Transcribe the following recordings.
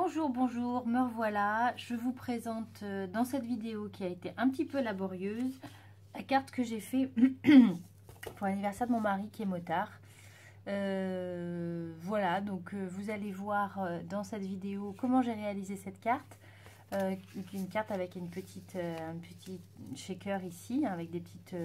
Bonjour, bonjour, me revoilà. Je vous présente dans cette vidéo qui a été un petit peu laborieuse la carte que j'ai fait pour l'anniversaire de mon mari qui est motard. Voilà, donc vous allez voir dans cette vidéo comment j'ai réalisé cette carte. Une carte avec un petit shaker ici, avec des petites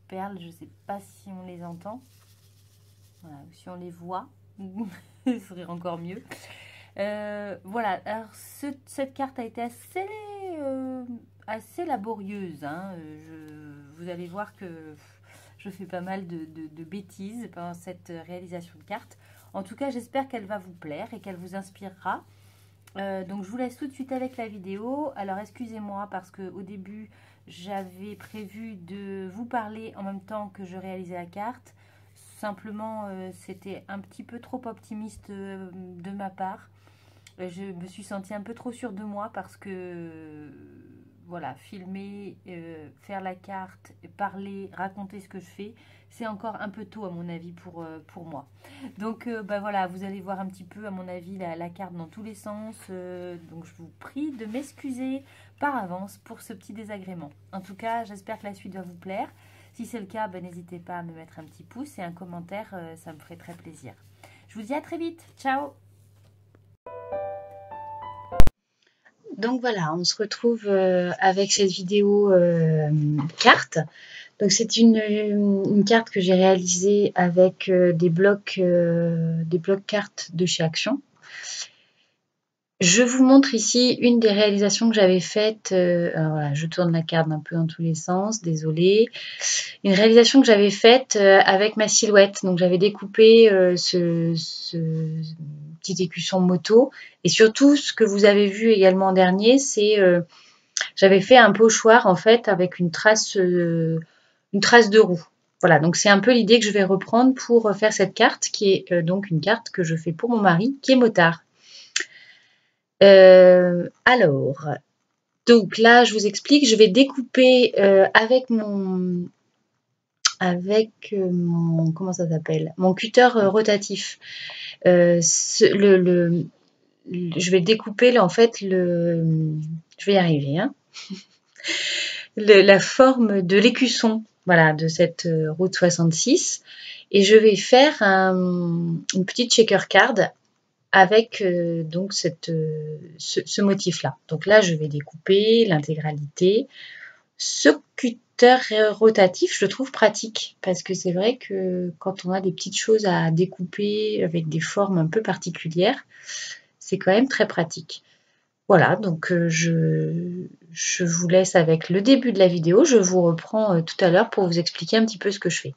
perles. Je ne sais pas si on les entend. Voilà, si on les voit, ce serait encore mieux. Voilà, alors cette carte a été assez laborieuse. Hein. Vous allez voir que je fais pas mal de bêtises pendant cette réalisation de carte. En tout cas, j'espère qu'elle va vous plaire et qu'elle vous inspirera. Donc je vous laisse tout de suite avec la vidéo. Alors excusez-moi parce qu'au début, j'avais prévu de vous parler en même temps que je réalisais la carte. Simplement, c'était un petit peu trop optimiste de ma part. Je me suis sentie un peu trop sûre de moi parce que, voilà, filmer, faire la carte, parler, raconter ce que je fais, c'est encore un peu tôt à mon avis pour moi. Donc, bah voilà, vous allez voir un petit peu à mon avis la carte dans tous les sens. Donc, je vous prie de m'excuser par avance pour ce petit désagrément. En tout cas, j'espère que la suite va vous plaire. Si c'est le cas, ben, n'hésitez pas à me mettre un petit pouce et un commentaire, ça me ferait très plaisir. Je vous dis à très vite. Ciao! Donc voilà, on se retrouve avec cette vidéo carte. Donc c'est une carte que j'ai réalisée avec des blocs cartes de chez Action. Je vous montre ici une des réalisations que j'avais faites. Alors voilà, je tourne la carte un peu dans tous les sens, désolée. Une réalisation que j'avais faite avec ma silhouette. Donc j'avais découpé ce petit écusson moto. Et surtout, ce que vous avez vu également en dernier, c'est j'avais fait un pochoir en fait avec une trace de roue. Voilà, donc c'est un peu l'idée que je vais reprendre pour faire cette carte, qui est donc une carte que je fais pour mon mari, qui est motard. Alors, donc là, je vous explique, je vais découper avec mon comment ça s'appelle, mon cutter rotatif. Je vais découper là, en fait je vais y arriver, hein, la forme de l'écusson, voilà, de cette route 66, et je vais faire une petite shaker card avec donc ce motif-là. Donc là, je vais découper l'intégralité. Ce cutter rotatif, je le trouve pratique parce que c'est vrai que quand on a des petites choses à découper avec des formes un peu particulières, c'est quand même très pratique. Voilà, donc je vous laisse avec le début de la vidéo. Je vous reprends tout à l'heure pour vous expliquer un petit peu ce que je fais.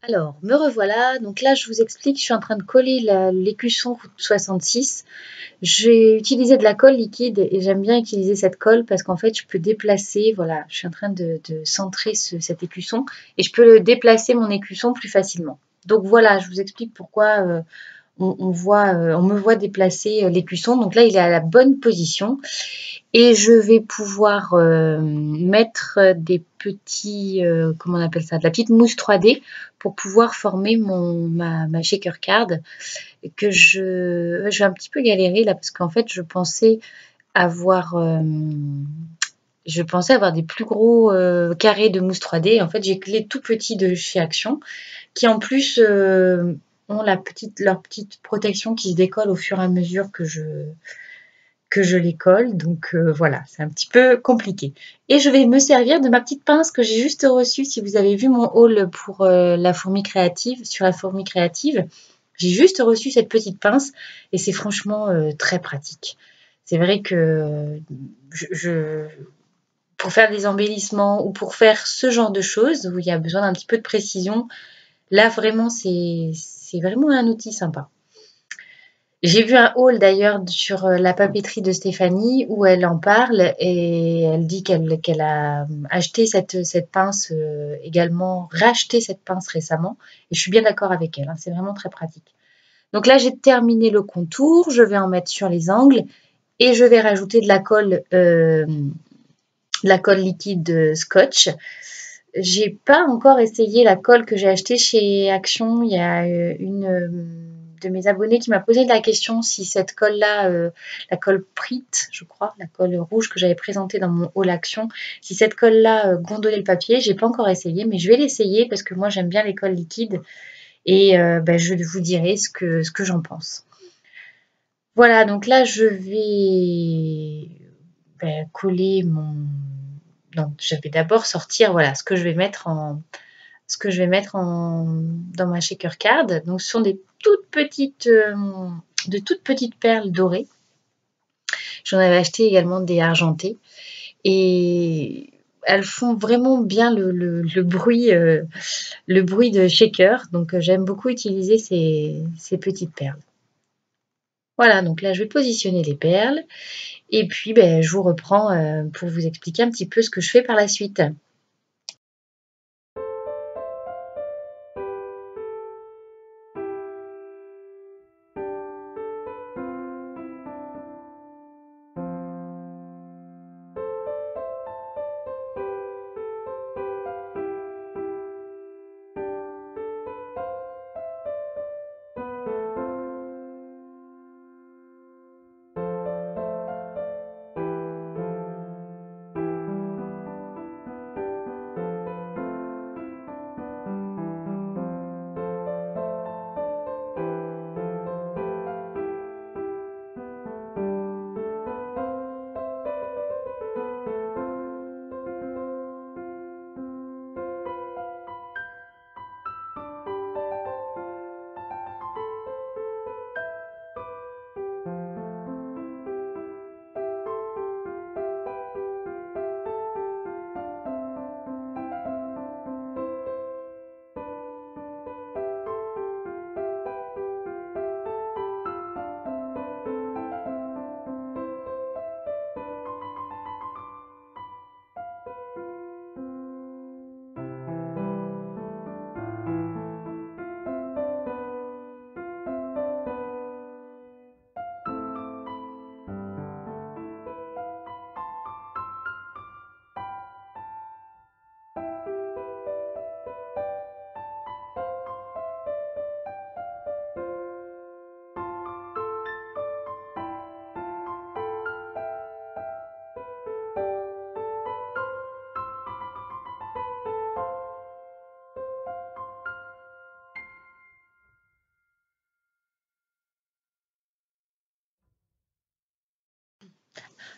Alors, me revoilà. Donc là, je vous explique, je suis en train de coller l'écusson Route 66. J'ai utilisé de la colle liquide et j'aime bien utiliser cette colle parce qu'en fait, je peux déplacer, voilà, je suis en train de centrer cet écusson et je peux déplacer mon écusson plus facilement. Donc voilà, je vous explique pourquoi on me voit déplacer l'écusson. Donc là, il est à la bonne position. Et je vais pouvoir mettre des petits, comment on appelle ça, de la petite mousse 3D pour pouvoir former ma shaker card que je vais un petit peu galérer là parce qu'en fait avoir avoir des plus gros carrés de mousse 3D. En fait, j'ai que les tout petits de chez Action qui en plus ont leur petite protection qui se décolle au fur et à mesure que je les colle. Donc voilà, c'est un petit peu compliqué. Et je vais me servir de ma petite pince que j'ai juste reçue. Si vous avez vu mon haul pour la fourmi créative, sur la fourmi créative, j'ai juste reçu cette petite pince et c'est franchement très pratique. C'est vrai que pour faire des embellissements ou pour faire ce genre de choses où il y a besoin d'un petit peu de précision, là vraiment c'est vraiment un outil sympa. J'ai vu un haul d'ailleurs sur la papeterie de Stéphanie où elle en parle et elle dit qu'elle a acheté cette pince également, racheté cette pince récemment. Et je suis bien d'accord avec elle, hein, c'est vraiment très pratique. Donc là, j'ai terminé le contour, je vais en mettre sur les angles et je vais rajouter de la colle liquide Scotch. J'ai pas encore essayé la colle que j'ai achetée chez Action. Il y a une de mes abonnés qui m'a posé la question si cette colle-là, la colle Prit, je crois, la colle rouge que j'avais présentée dans mon haul Action, si cette colle-là gondolait le papier. J'ai pas encore essayé, mais je vais l'essayer parce que moi j'aime bien les colles liquides et je vous dirai ce que j'en pense. Voilà, donc là je vais coller mon. Donc je vais d'abord sortir voilà ce que je vais mettre dans ma shaker card. Donc ce sont de toutes petites perles dorées. J'en avais acheté également des argentées et elles font vraiment bien le bruit de shaker. Donc j'aime beaucoup utiliser ces petites perles. Voilà, donc là je vais positionner les perles et puis je vous reprends pour vous expliquer un petit peu ce que je fais par la suite.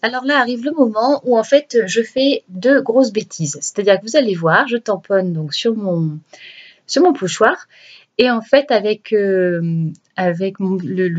Alors là arrive le moment où en fait je fais deux grosses bêtises. C'est-à-dire que vous allez voir, je tamponne donc sur mon pochoir et en fait avec le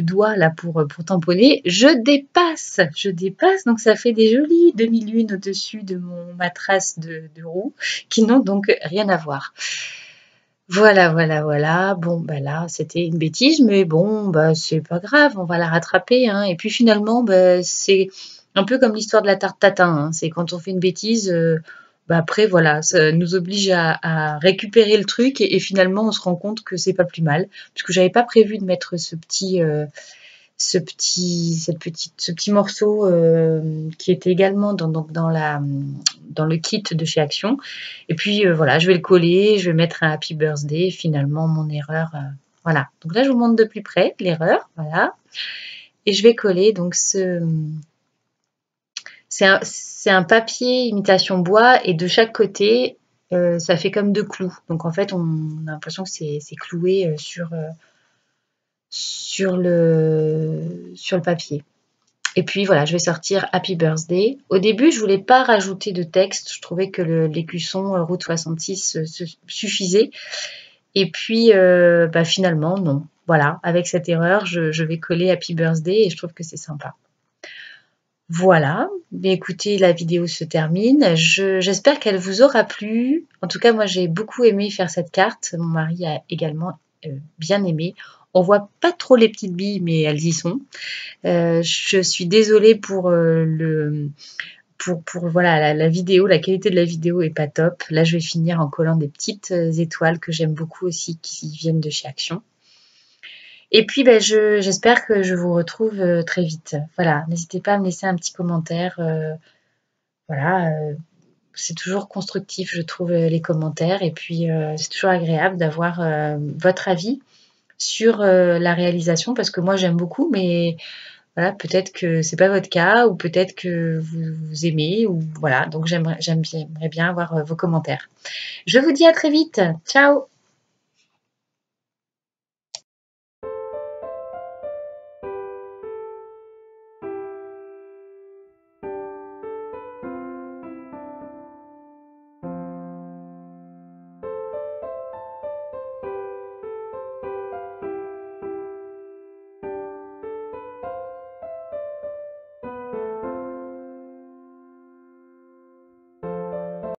doigt là pour tamponner, je dépasse donc ça fait des jolies demi-lunes au-dessus de mon matras de roue qui n'ont donc rien à voir. Voilà, voilà, voilà. Bon, bah là, c'était une bêtise, mais bon, bah c'est pas grave, on va la rattraper, hein. Et puis finalement, bah, c'est un peu comme l'histoire de la tarte tatin, hein. C'est quand on fait une bêtise, bah après, voilà, ça nous oblige à récupérer le truc et finalement, on se rend compte que c'est pas plus mal. Puisque j'avais pas prévu de mettre ce petit morceau qui était également dans le kit de chez Action. Et puis voilà, je vais le coller, je vais mettre un Happy Birthday. Finalement, mon erreur, voilà. Donc là, je vous montre de plus près l'erreur, voilà. Et je vais coller donc c'est un papier imitation bois et de chaque côté, ça fait comme deux clous. Donc en fait, on a l'impression que c'est cloué sur le papier. Et puis voilà, je vais sortir Happy Birthday. Au début, je voulais pas rajouter de texte. Je trouvais que l'écusson Route 66 suffisait. Et puis, bah, finalement, non. Voilà, avec cette erreur, je vais coller Happy Birthday et je trouve que c'est sympa. Voilà, mais écoutez, la vidéo se termine. J'espère qu'elle vous aura plu. En tout cas, moi, j'ai beaucoup aimé faire cette carte. Mon mari a également bien aimé. On voit pas trop les petites billes, mais elles y sont. Je suis désolée pour voilà la vidéo, la qualité de la vidéo est pas top. Là, je vais finir en collant des petites étoiles que j'aime beaucoup aussi, qui viennent de chez Action. Et puis, ben, j'espère que je vous retrouve très vite. Voilà, n'hésitez pas à me laisser un petit commentaire. Voilà, c'est toujours constructif, je trouve, les commentaires. Et puis, c'est toujours agréable d'avoir votre avis sur la réalisation, parce que moi, j'aime beaucoup, mais voilà, peut-être que c'est pas votre cas, ou peut-être que vous aimez, ou voilà. Donc, j'aimerais bien avoir vos commentaires. Je vous dis à très vite. Ciao!